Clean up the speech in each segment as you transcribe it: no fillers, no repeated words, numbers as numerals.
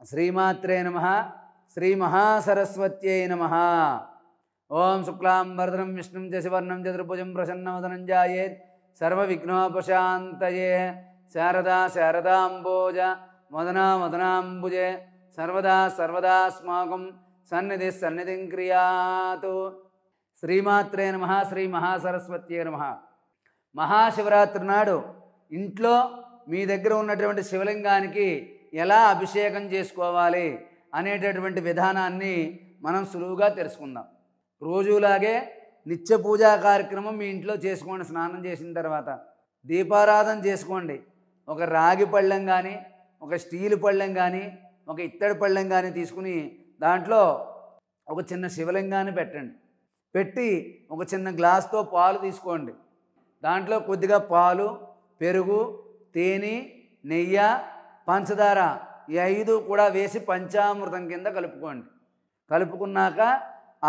శ్రీమాత్రే నమః. శ్రీ మహాసరస్వత్యై నమః. ఓం శుక్లాంబరధరం విష్ణుం శశివర్ణం చతుర్భుజం ప్రసన్నవదనం ధ్యాయేత్ సర్వవిఘ్నోపశాంతయే. శారదా శారదాంబోజ మదనా మదనాంబుజే సర్వదా సర్వదాస్మాకం సన్నిధి సన్నిధిం క్రియాతు. శ్రీమాత్రే నమః. శ్రీ మహాసరస్వత్యై నమః. మహాశివరాత్రి నాడు ఇంట్లో మీ దగ్గర ఉన్నటువంటి శివలింగానికి ఎలా అభిషేకం చేసుకోవాలి అనేటటువంటి విధానాన్ని మనం సులువుగా తెలుసుకుందాం. రోజులాగే నిత్య పూజా కార్యక్రమం మీ ఇంట్లో చేసుకోండి. స్నానం చేసిన తర్వాత దీపారాధన చేసుకోండి. ఒక రాగి పళ్ళెం కానీ, ఒక స్టీల్ పళ్ళెం కానీ, ఒక ఇత్తడి పళ్ళెం కానీ తీసుకుని దాంట్లో ఒక చిన్న శివలింగాన్ని పెట్టండి. పెట్టి ఒక చిన్న గ్లాస్తో పాలు తీసుకోండి. దాంట్లో కొద్దిగా పాలు, పెరుగు, తేనె, నెయ్యి, పంచదార ఈ 5 కూడా వేసి పంచామృతం కింద కలుపుకోండి. కలుపుకున్నాక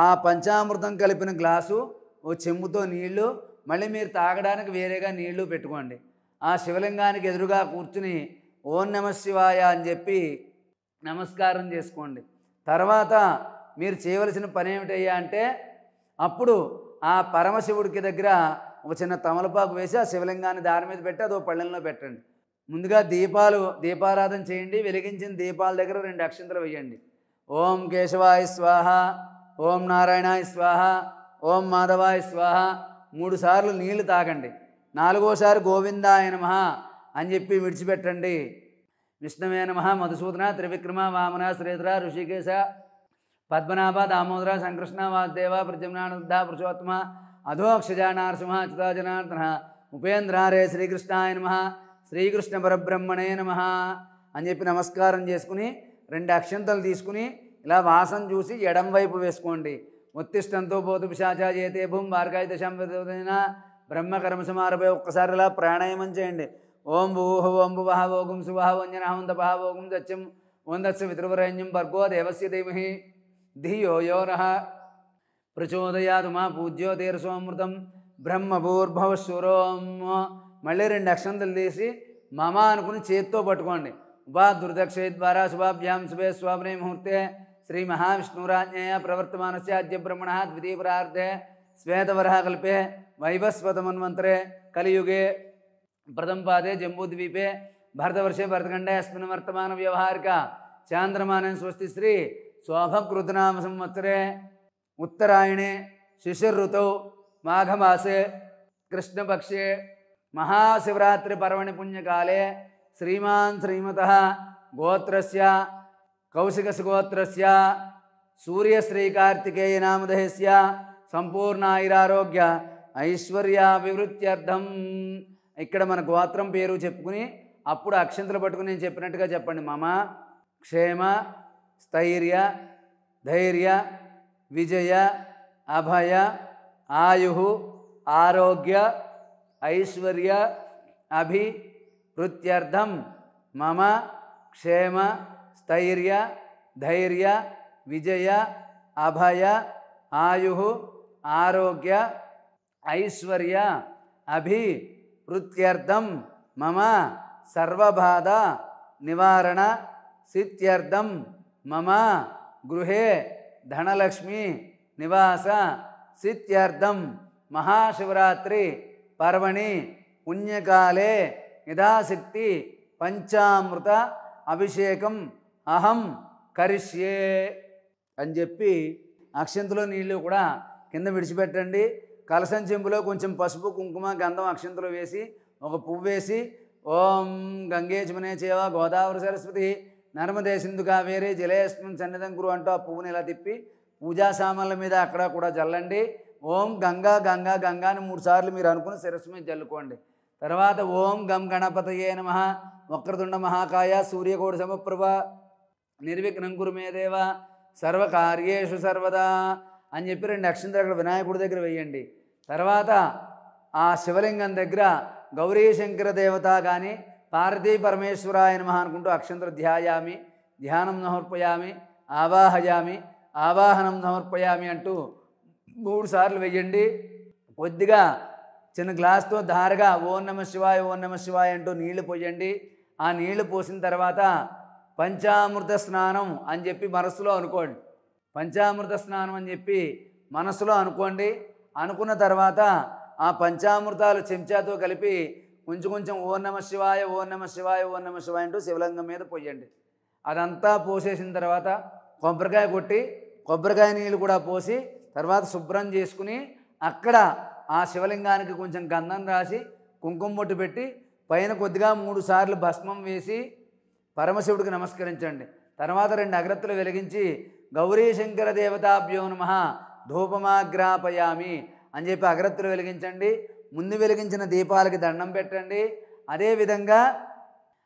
ఆ పంచామృతం కలిపిన గ్లాసు ఓ చెంబుతో నీళ్లు, మళ్ళీ మీరు తాగడానికి వేరేగా నీళ్లు పెట్టుకోండి. ఆ శివలింగానికి ఎదురుగా కూర్చుని ఓం నమః శివాయ అని చెప్పి నమస్కారం చేసుకోండి. తర్వాత మీరు చేయవలసిన పని ఏమిటయ్యా అంటే, అప్పుడు ఆ పరమశివుడికి దగ్గర ఒక చిన్న తమలపాకు వేసి ఆ శివలింగాన్ని దాని మీద పెట్టి అదో పళ్ళెంలో పెట్టండి. ముందుగా దీపారాధన చేయండి. వెలిగించిన దీపాల దగ్గర 2 అక్షంతలు వేయండి. ఓం కేశవాయ స్వాహ, ఓం నారాయణాయ స్వాహ, ఓం మాధవాయ స్వాహ 3 సార్లు నీళ్లు తాగండి. 4వసారి గోవిందాయ నమః అని చెప్పి విడిచిపెట్టండి. విష్ణవే నమః, మధుసూదన, త్రివిక్రమ, వామన, శ్రీధర, ఋషికేశ, పద్మనాభ, దామోదర, సంకృష్ణ, వాసుదేవ, ప్రద్యుమ్నానంద, పురుషోత్తమ, అధోక్షజ, నారసింహ, అచ్యుతాజనార్దన, ఉపేంద్రారే శ్రీకృష్ణాయ నమః, శ్రీకృష్ణ పరబ్రహ్మణే నమః అని చెప్పి నమస్కారం చేసుకుని 2 అక్షంతలు తీసుకుని ఇలా వాసన చూసి ఎడం వైపు వేసుకోండి. ఉత్తిష్టంతో పోతు పిశాచా చేతే భూం వార్గాయ దశం విదోదైన బ్రహ్మకర్మ సమారభే. ఒక్కసారి ఇలా ప్రాణాయామం చేయండి. ఓం భూహ ఓం భువః ఓం శువః వంజనః తపః ఓం సత్యం ఓం దత్స పితృవరేణ్యం భర్గో దేవస్య ధీమహి ధియో యో నః ప్రచోదయాత్. మా పూజ్యోతిర్సోమృతం బ్రహ్మభూర్భవశురోం. మళ్ళీ 2 అక్షంతలు తీసి మమ అనుకుని చేత్తో పట్టుకోండి. ఉపా దుర్దక్ష ద్వారా శుభాభ్యాం శుభే స్వాప్నే ముహూర్తే శ్రీ మహావిష్ణురాజ్ఞయ ప్రవర్తమానస్య అద్య బ్రహ్మణ ద్వితీయ ప్రార్థే శ్వేతవరహ కల్పే వైవస్వత మన్వంతరే కలియుగే ప్రథమ పాదే జంబూద్వీపే భరతవర్షే భరతఖండే అస్మిన్ వర్తమాన వ్యవహారిక చాంద్రమానే స్వస్తి శ్రీ శోభకృతనామ సంవత్సరే ఉత్తరాయణే శిశిర్ఋతౌ మాఘమాసే కృష్ణపక్షే మహాశివరాత్రి పర్వణి పుణ్యకాలే శ్రీమాన్ శ్రీమతః గోత్రస్య కౌశికస్ గోత్రస్య సూర్యశ్రీ కార్తికేయ నామధేయస్య సంపూర్ణాయురారోగ్య ఐశ్వర్యాభివృద్ధ్యర్థం. ఇక్కడ మన గోత్రం పేరు చెప్పుకుని అప్పుడు అక్షంతలు పట్టుకుని నేను చెప్పినట్టుగా చెప్పండి. మమ క్షేమ స్థైర్య ధైర్య విజయ అభయ ఆయు ఆరోగ్య ఐశ్వర్య అభివృద్ధ్యర్థం మమ క్షేమ స్థైర్య ధైర్య విజయ అభయ ఆయు ఆరోగ్య ఐశ్వర్య అభివృద్ధ్యర్థం మమ సర్వబాధ నివారణ సిద్ధ్యర్థం మమ గృహే ధనలక్ష్మి నివాస సిద్ధ్యర్థం మహాశివరాత్రి పర్వణి పుణ్యకాలే యథాశక్తి పంచామృత అభిషేకం అహం కరిష్యే అని చెప్పి అక్షంతలో నీళ్ళు కూడా కింద విడిచిపెట్టండి. కలసం చెంబులో కొంచెం పసుపు కుంకుమ గంధం అక్షంతలో వేసి ఒక పువ్వు వేసి ఓం గంగే జమునే చేవ గోదావరి సరస్వతి నర్మదే సింధు కావేరి జలేస్మిన్ సన్నిధం గురు అంటూ ఆ పువ్వుని ఇలా తిప్పి పూజా సామాన్ల మీద అక్కడ కూడా జల్లండి. ఓం గంగా గంగా గంగా అని 3 సార్లు మీరు అనుకుని శిరస్సు మీద జల్లుకోండి. తర్వాత ఓం గం గణపతయే నమః వక్రతుండ మహాకాయ సూర్యకోటి సమప్రభ నిర్విఘ్నం కురు మే దేవ సర్వకార్యేషు సర్వదా అని చెప్పి 2 అక్షంతలు అక్కడ వినాయకుడి దగ్గర వేయండి. తర్వాత ఆ శివలింగం దగ్గర గౌరీ శంకర దేవత కానీ పార్వతీ పరమేశ్వరాయ నమః అనుకుంటూ అక్షంతలు ధ్యాయామి, ధ్యానం సమర్పయామి, ఆవాహయామి, ఆవాహనం సమర్పయామి అంటూ 3 సార్లు వేయండి. కొద్దిగా చిన్న గ్లాస్తో ధారగా ఓం నమః శివాయ అంటూ నీళ్లు పోయండి. ఆ నీళ్లు పోసిన తర్వాత పంచామృత స్నానం అని చెప్పి మనసులో అనుకోండి. పంచామృత స్నానం అని చెప్పి మనసులో అనుకోండి. అనుకున్న తర్వాత ఆ పంచామృతాలు చెంచాతో కలిపి కొంచెం కొంచెం ఓం నమ శివాయ, ఓం నమ శివాయ, ఓం నమ శివాయ అంటూ శివలింగం మీద పోయండి. అదంతా పోసేసిన తర్వాత కొబ్బరికాయ కొట్టి కొబ్బరికాయ నీళ్ళు కూడా పోసి తర్వాత శుభ్రం చేసుకుని అక్కడ ఆ శివలింగానికి కొంచెం గంధం రాసి కుంకుమ బొట్టు పెట్టి పైన కొద్దిగా 3 సార్లు భస్మం వేసి పరమశివుడికి నమస్కరించండి. తర్వాత 2 అగరత్తులు వెలిగించి గౌరీ శంకర దేవతాభ్యో నమః ధూపమాగ్రాపయామి అని చెప్పి అగరత్తులు వెలిగించండి. ముందు వెలిగించిన దీపాలకి దండం పెట్టండి. అదేవిధంగా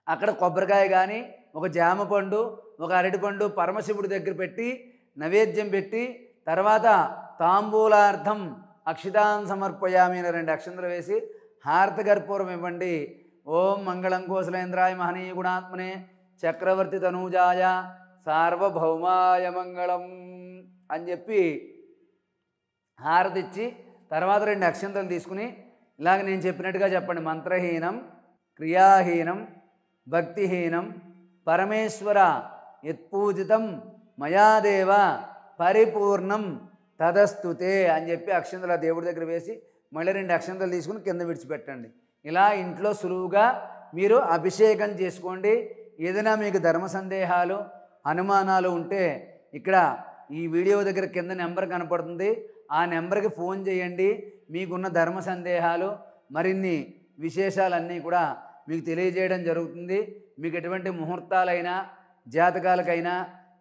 అక్కడ కొబ్బరికాయ కానీ ఒక జామ పండు ఒక అరటిపండు పరమశివుడి దగ్గర పెట్టి నైవేద్యం పెట్టి తర్వాత తాంబూలార్థం అక్షితాన్ సమర్పయామి అని 2 అక్షంతలు వేసి హారతి కర్పూరం ఇవ్వండి. ఓం మంగళం కోసలేంద్రాయ మహనీయ గుణాత్మనే చక్రవర్తి తనూజాయ సార్వభౌమాయ మంగళం అని చెప్పి హారతి ఇచ్చి తర్వాత 2 అక్షంతలు తీసుకుని ఇలాగ నేను చెప్పినట్టుగా చెప్పండి. మంత్రహీనం క్రియాహీనం భక్తిహీనం పరమేశ్వర యత్పూజితం మయాదేవ పరిపూర్ణం తదస్తుతే అని చెప్పి అక్షంతలు దేవుడి దగ్గర వేసి మళ్ళీ 2 అక్షంతలు తీసుకుని కింద విడిచిపెట్టండి. ఇలా ఇంట్లో సులువుగా మీరు అభిషేకం చేసుకోండి. ఏదైనా మీకు ధర్మ సందేహాలు అనుమానాలు ఉంటే ఇక్కడ ఈ వీడియో దగ్గర కింద నెంబర్ కనపడుతుంది. ఆ నెంబర్కి ఫోన్ చేయండి. మీకున్న ధర్మ సందేహాలు మరిన్ని విశేషాలన్నీ కూడా మీకు తెలియజేయడం జరుగుతుంది. మీకు ఎటువంటి ముహూర్తాలైనా జాతకాలకైనా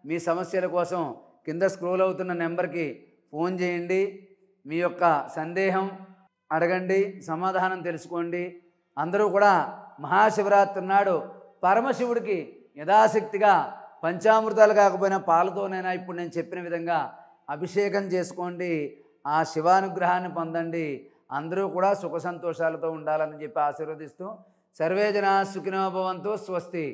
మీ సమస్యల కోసం కింద స్క్రోల్ అవుతున్న నెంబర్కి ఫోన్ చేయండి. మీ యొక్క సందేహం అడగండి, సమాధానం తెలుసుకోండి. అందరూ కూడా మహాశివరాత్రి నాడు పరమశివుడికి యథాశక్తిగా పంచామృతాలు కాకపోయినా పాలతోనైనా ఇప్పుడు నేను చెప్పిన విధంగా అభిషేకం చేసుకోండి. ఆ శివానుగ్రహాన్ని పొందండి. అందరూ కూడా సుఖ సంతోషాలతో ఉండాలని చెప్పి ఆశీర్వదిస్తూ సర్వే జనా సుఖినో భవంతు. స్వస్తి.